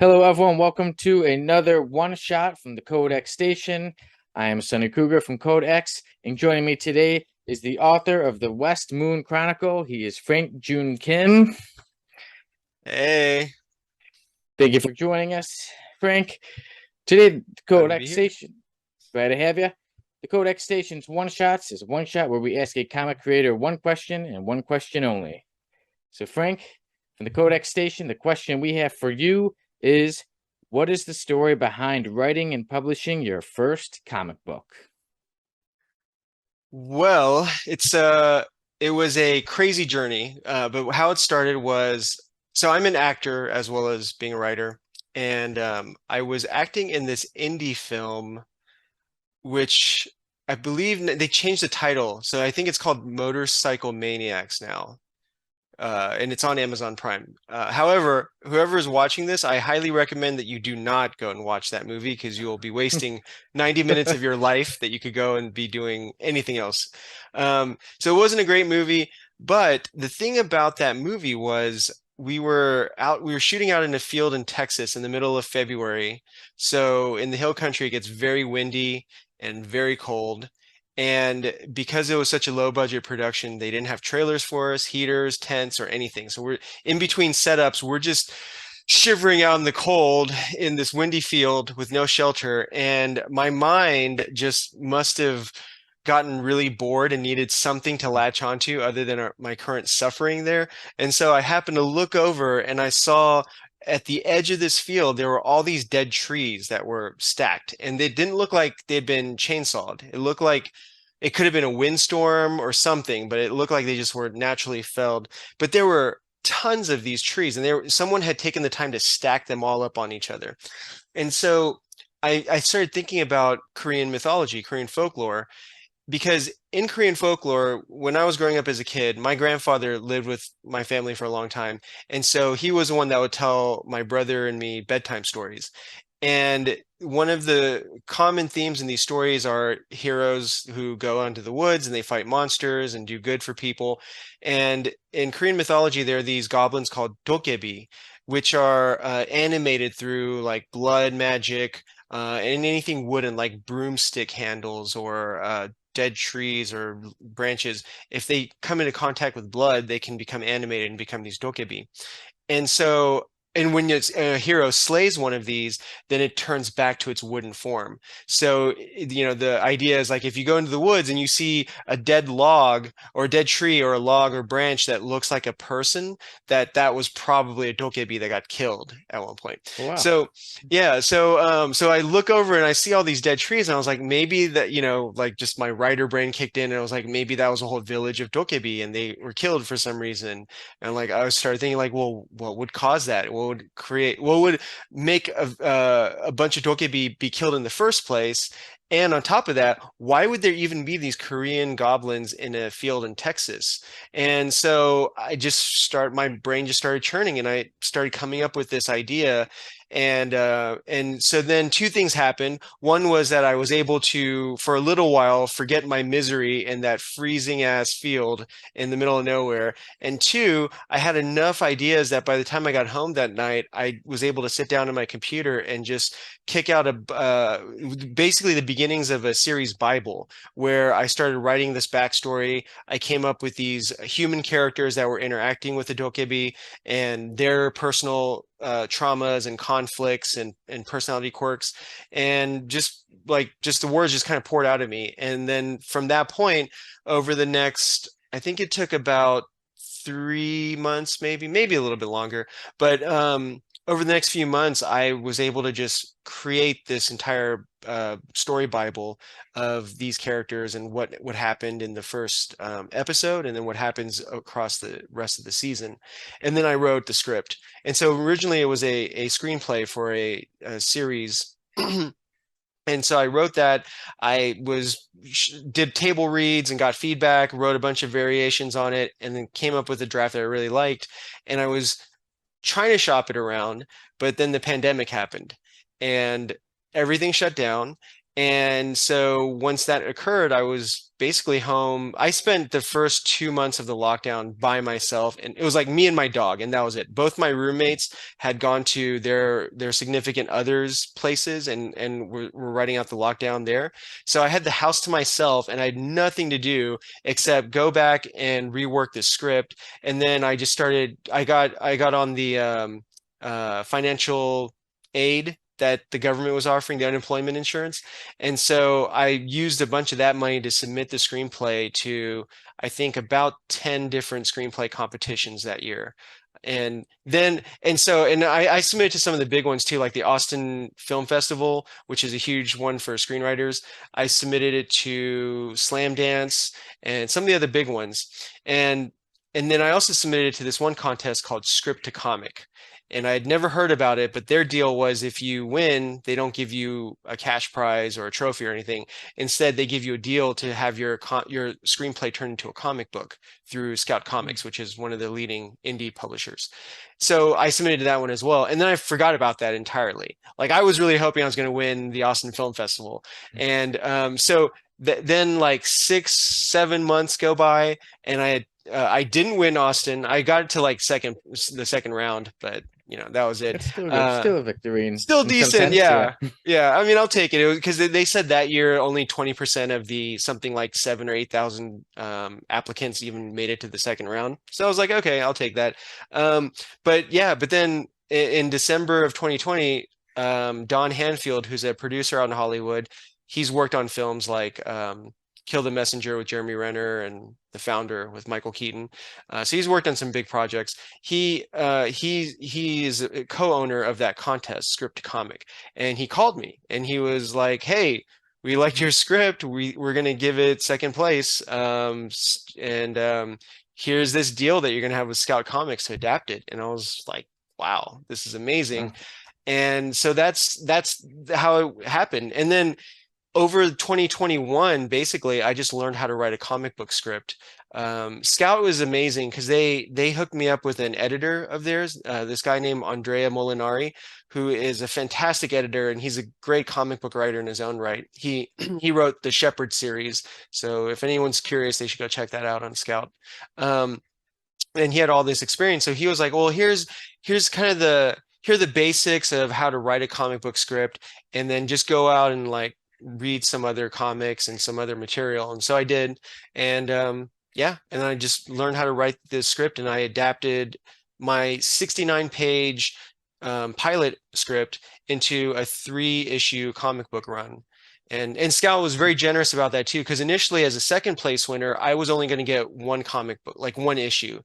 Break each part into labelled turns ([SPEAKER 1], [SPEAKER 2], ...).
[SPEAKER 1] Hello, everyone. Welcome to another one shot from the Codex station. I am Sonny Kruger from Codex, and joining me today is the author of the West Moon Chronicle. He is Frank Jun Kim.
[SPEAKER 2] Hey,
[SPEAKER 1] Thank you for joining us, Frank. Today, the
[SPEAKER 2] glad to be
[SPEAKER 1] Codex
[SPEAKER 2] here.
[SPEAKER 1] station. Glad to have you. The Codex station's one shots is one shot where we ask a comic creator one question and one question only. So, Frank, from the Codex station, the question we have for you is, what is the story behind writing and publishing your first comic book?
[SPEAKER 2] Well, it was a crazy journey, but how it started was so I'm an actor as well as being a writer, and I was acting in this indie film, which I believe they changed the title, so I think it's called Motorcycle Maniacs now. And it's on Amazon Prime. However, whoever is watching this, I highly recommend that you do not go and watch that movie because you will be wasting 90 minutes of your life that you could go and be doing anything else. So it wasn't a great movie, but the thing about that movie was we were shooting out in a field in Texas in the middle of February. So in the hill country, it gets very windy and very cold. And because it was such a low budget production, they didn't have trailers for us, heaters, tents, or anything. So we're in between setups. We're just shivering out in the cold in this windy field with no shelter. And my mind just must have gotten really bored and needed something to latch onto other than my current suffering there. And so I happened to look over and I saw at the edge of this field, there were all these dead trees that were stacked, and they didn't look like they'd been chainsawed. It looked like it could have been a windstorm or something, but it looked like they just were naturally felled. But there were tons of these trees, and someone had taken the time to stack them all up on each other. And so I started thinking about Korean mythology, Korean folklore, because in Korean folklore, when I was growing up as a kid, my grandfather lived with my family for a long time. And so he was the one that would tell my brother and me bedtime stories. And one of the common themes in these stories are heroes who go into the woods and they fight monsters and do good for people. And in Korean mythology, there are these goblins called dokebi, which are animated through like blood magic and anything wooden, like broomstick handles or dead trees or branches. If they come into contact with blood, they can become animated and become these dokebi. And so, and when a hero slays one of these, then it turns back to its wooden form. So, the idea is like if you go into the woods and you see a dead log or a dead tree or a log or branch that looks like a person, that was probably a dokebi that got killed at one point.
[SPEAKER 1] Wow.
[SPEAKER 2] So, yeah, so I look over and I see all these dead trees, and I was like, maybe that, like just my writer brain kicked in, and I was like, maybe that was a whole village of dokebi, and they were killed for some reason. And like I started thinking, like, well, what would cause that? What would make a bunch of dokebi be killed in the first place? And on top of that, why would there even be these Korean goblins in a field in Texas? And so my brain just started churning, and I started coming up with this idea. And so then two things happened. One was that I was able to, for a little while, forget my misery in that freezing ass field in the middle of nowhere. And two, I had enough ideas that by the time I got home that night, I was able to sit down in my computer and just kick out basically the beginnings of a series Bible where I started writing this backstory. I came up with these human characters that were interacting with the Dokebi and their personal traumas and conflicts and personality quirks, and just the words just kind of poured out of me. And then from that point, over the next, I think it took about 3 months, maybe a little bit longer. But over the next few months, I was able to just create this entire story Bible of these characters and what happened in the first episode, and then what happens across the rest of the season. And then I wrote the script. And so originally it was a screenplay for a series. And so I wrote that. Did table reads and got feedback, wrote a bunch of variations on it, and then came up with a draft that I really liked. And I was trying to shop it around, but then the pandemic happened and everything shut down. And so once that occurred, I was basically home. I spent the first 2 months of the lockdown by myself, and it was like me and my dog, and that was it. Both my roommates had gone to their significant others' places and were writing out the lockdown there. So I had the house to myself, and I had nothing to do except go back and rework the script. And then I just started. I got on the financial aid that the government was offering, the unemployment insurance. And so I used a bunch of that money to submit the screenplay to, I think, about 10 different screenplay competitions that year. And I submitted to some of the big ones too, like the Austin Film Festival, which is a huge one for screenwriters. I submitted it to Slam Dance and some of the other big ones. And and then I also submitted it to this one contest called Script to Comic. And I had never heard about it, but their deal was if you win, they don't give you a cash prize or a trophy or anything. Instead, they give you a deal to have your screenplay turned into a comic book through Scout Comics, which is one of the leading indie publishers. So I submitted to that one as well. And then I forgot about that entirely. Like I was really hoping I was going to win the Austin Film Festival. And then like 6, 7 months go by, and I didn't win Austin. I got to like the second round, but that was it.
[SPEAKER 1] It's still good. Still a victory
[SPEAKER 2] Still
[SPEAKER 1] in some
[SPEAKER 2] decent,
[SPEAKER 1] sense.
[SPEAKER 2] yeah. Yeah, I mean, I'll take it because they said that year only 20% of the something like 7 or 8 thousand applicants even made it to the second round. So I was like, okay, I'll take that. But then in December of 2020, Don Hanfield, who's a producer out in Hollywood, he's worked on films like Kill the Messenger with Jeremy Renner and The Founder with Michael Keaton. So he's worked on some big projects. He is a co-owner of that contest, Script Comic, and he called me and he was like, "Hey, we liked your script. We're gonna give it second place, and here's this deal that you're gonna have with Scout Comics to adapt it." And I was like, "Wow, this is amazing." And so that's how it happened. And then over 2021, basically, I just learned how to write a comic book script. Scout was amazing because they hooked me up with an editor of theirs, this guy named Andrea Molinari, who is a fantastic editor, and he's a great comic book writer in his own right. He he wrote the Shepherd series, so if anyone's curious, they should go check that out on Scout. Um, and he had all this experience, so he was like, "Well, here's kind of here are the basics of how to write a comic book script, and then just go out and like read some other comics and some other material." And so I did. And yeah, and then I just learned how to write this script, and I adapted my 69-page pilot script into a 3-issue comic book run. And Scout was very generous about that too, because initially as a second place winner, I was only going to get one comic book, like one issue,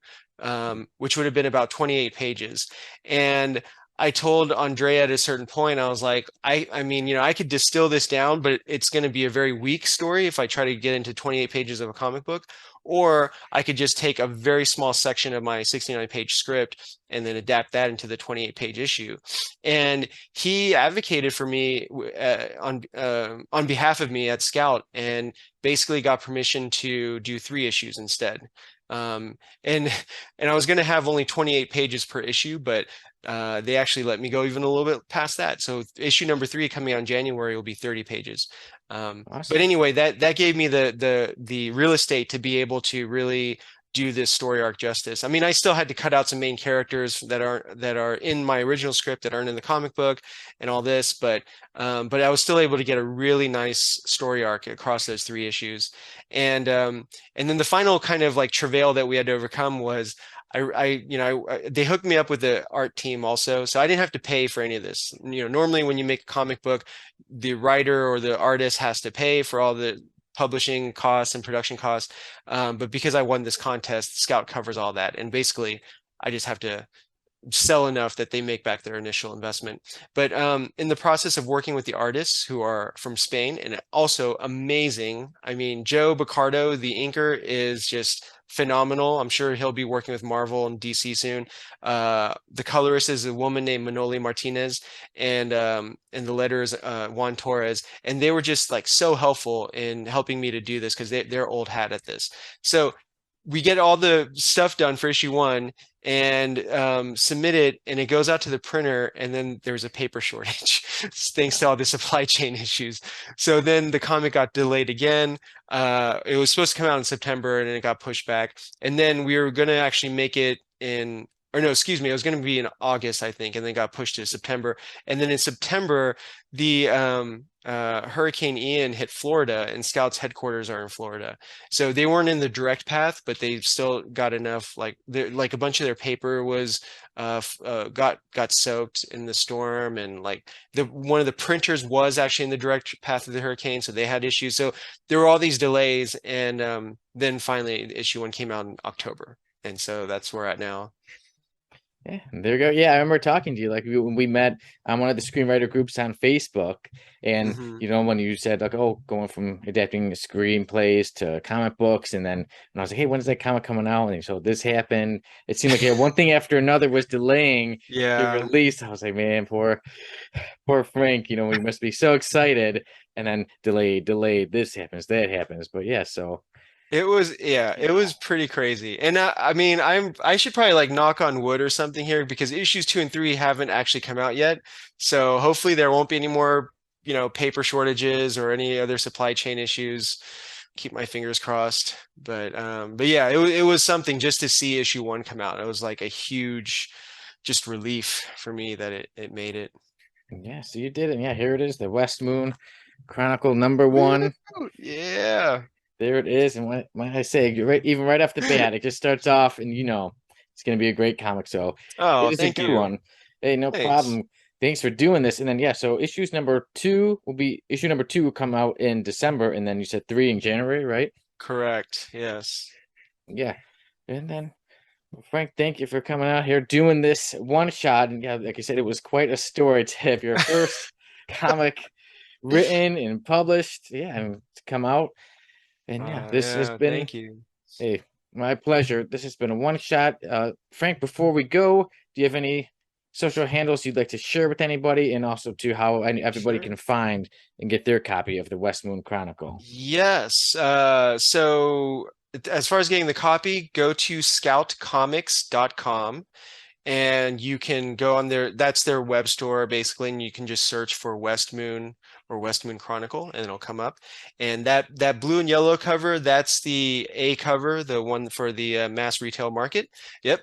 [SPEAKER 2] which would have been about 28 pages. And I told Andrea at a certain point, I was like, I mean, I could distill this down, but it's going to be a very weak story if I try to get into 28 pages of a comic book. Or I could just take a very small section of my 69-page script and then adapt that into the 28-page issue. And he advocated for me on behalf of me at Scout, and basically got permission to do 3 issues instead. And I was going to have only 28 pages per issue, but they actually let me go even a little bit past that. So issue number 3 coming out in January will be 30 pages.
[SPEAKER 1] Awesome.
[SPEAKER 2] But anyway, that gave me the real estate to be able to really do this story arc justice. I mean, I still had to cut out some main characters that are in my original script that aren't in the comic book and all this, but I was still able to get a really nice story arc across those 3 issues. And then the final kind of like travail that we had to overcome was they hooked me up with the art team also, so I didn't have to pay for any of this. Normally when you make a comic book, the writer or the artist has to pay for all the publishing costs and production costs. But because I won this contest, Scout covers all that, and basically I just have to sell enough that they make back their initial investment. But in the process of working with the artists who are from Spain and also amazing, I mean, Joe Bacardo, the inker, is just phenomenal. I'm sure he'll be working with Marvel and DC soon. The colorist is a woman named Manoli Martinez, and the letter is Juan Torres, and they were just like so helpful in helping me to do this because they're old hat at this. So we get all the stuff done for issue 1 and submit it, and it goes out to the printer, and then there's a paper shortage thanks to all the supply chain issues. So then the comic got delayed again. It was supposed to come out in September, and it got pushed back. And then we were going to actually make it in, or no, excuse me, it was going to be in August, I think, and then got pushed to September. And then in September, the Hurricane Ian hit Florida, and Scout's headquarters are in Florida. So they weren't in the direct path, but they still got enough, like a bunch of their paper was got soaked in the storm, and like one of the printers was actually in the direct path of the hurricane, so they had issues. So there were all these delays, and then finally issue 1 came out in October, and so that's where we're at now.
[SPEAKER 1] Yeah, there you go. Yeah, I remember talking to you like when we met on one of the screenwriter groups on Facebook, and you know, when you said like, oh, going from adapting screenplays to comic books, and I was like, hey, when's that comic coming out? And so this happened. It seemed like yeah, one thing after another was delaying the
[SPEAKER 2] Yeah.
[SPEAKER 1] release. I was like, man, poor Frank. You know, we must be so excited, and then delayed. This happens, that happens. But yeah, so
[SPEAKER 2] It was, yeah, it was pretty crazy. And I mean, I should probably like knock on wood or something here, because issues 2 and 3 haven't actually come out yet. So hopefully there won't be any more, you know, paper shortages or any other supply chain issues. Keep my fingers crossed. But yeah, it was something just to see issue 1 come out. It was like a huge just relief for me that it made it.
[SPEAKER 1] yeah, so you did it. Yeah, here it is, the West Moon Chronicle #1.
[SPEAKER 2] Woo! Yeah.
[SPEAKER 1] There it is. And when I say even right off the bat, it just starts off, and you know it's going to be a great comic. So
[SPEAKER 2] Oh,
[SPEAKER 1] it is a
[SPEAKER 2] thank
[SPEAKER 1] good
[SPEAKER 2] you.
[SPEAKER 1] one. Hey, no
[SPEAKER 2] Thanks.
[SPEAKER 1] problem. Thanks for doing this. And then yeah, so issue number 2 will come out in December, and then you said 3 in January, right?
[SPEAKER 2] Correct. Yes.
[SPEAKER 1] Yeah. And then Frank, thank you for coming out here doing this one shot. And yeah, like I said, it was quite a story to have your first comic written and published. Yeah, and to come out. And yeah, this has
[SPEAKER 2] Yeah,
[SPEAKER 1] been,
[SPEAKER 2] thank you.
[SPEAKER 1] hey, my pleasure. This has been a one shot. Frank, before we go, do you have any social handles you'd like to share with anybody, and also to how everybody
[SPEAKER 2] Sure.
[SPEAKER 1] can find and get their copy of the West Moon Chronicle?
[SPEAKER 2] Yes. So as far as getting the copy, go to scoutcomics.com, and you can go on there. That's their web store basically, and you can just search for West Moon or West Moon Chronicle, and it'll come up. And that blue and yellow cover, that's the A cover, the one for the mass retail market. Yep.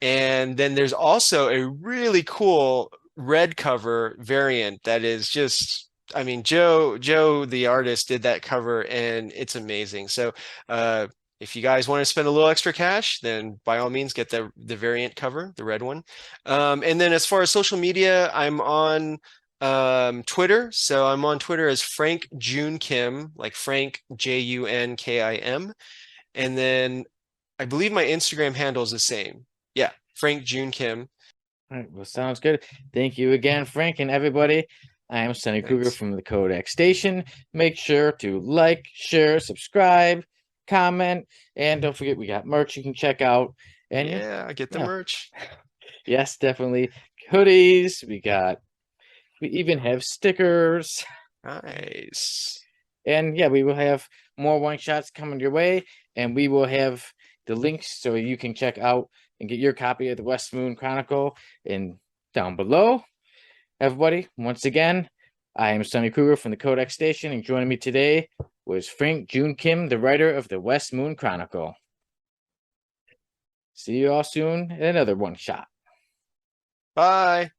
[SPEAKER 2] And then there's also a really cool red cover variant that is just, I mean, Joe, the artist, did that cover, and it's amazing. So if you guys want to spend a little extra cash, then by all means get the variant cover, the red one. And then as far as social media, I'm on Twitter. So I'm on Twitter as Frank Jun Kim, like Frank Junkim. And then I believe my Instagram handle is the same. Yeah, Frank Jun Kim.
[SPEAKER 1] All right, well, sounds good. Thank you again, Frank, and everybody. I am Sonny Kruger
[SPEAKER 2] Thanks.
[SPEAKER 1] from the Codex Station. Make sure to like, share, subscribe, comment, and don't forget we got merch you can check out. And
[SPEAKER 2] Yeah, get the
[SPEAKER 1] yeah,
[SPEAKER 2] merch.
[SPEAKER 1] yes, definitely hoodies. We even have stickers.
[SPEAKER 2] Nice.
[SPEAKER 1] And yeah, we will have more one shots coming your way, and we will have the links so you can check out and get your copy of the West Moon Chronicle and down below. Everybody, once again, I am Sonny Kruger from the Codex Station, and joining me today was Frank Jun Kim, the writer of the West Moon Chronicle. See you all soon in another one shot.
[SPEAKER 2] Bye.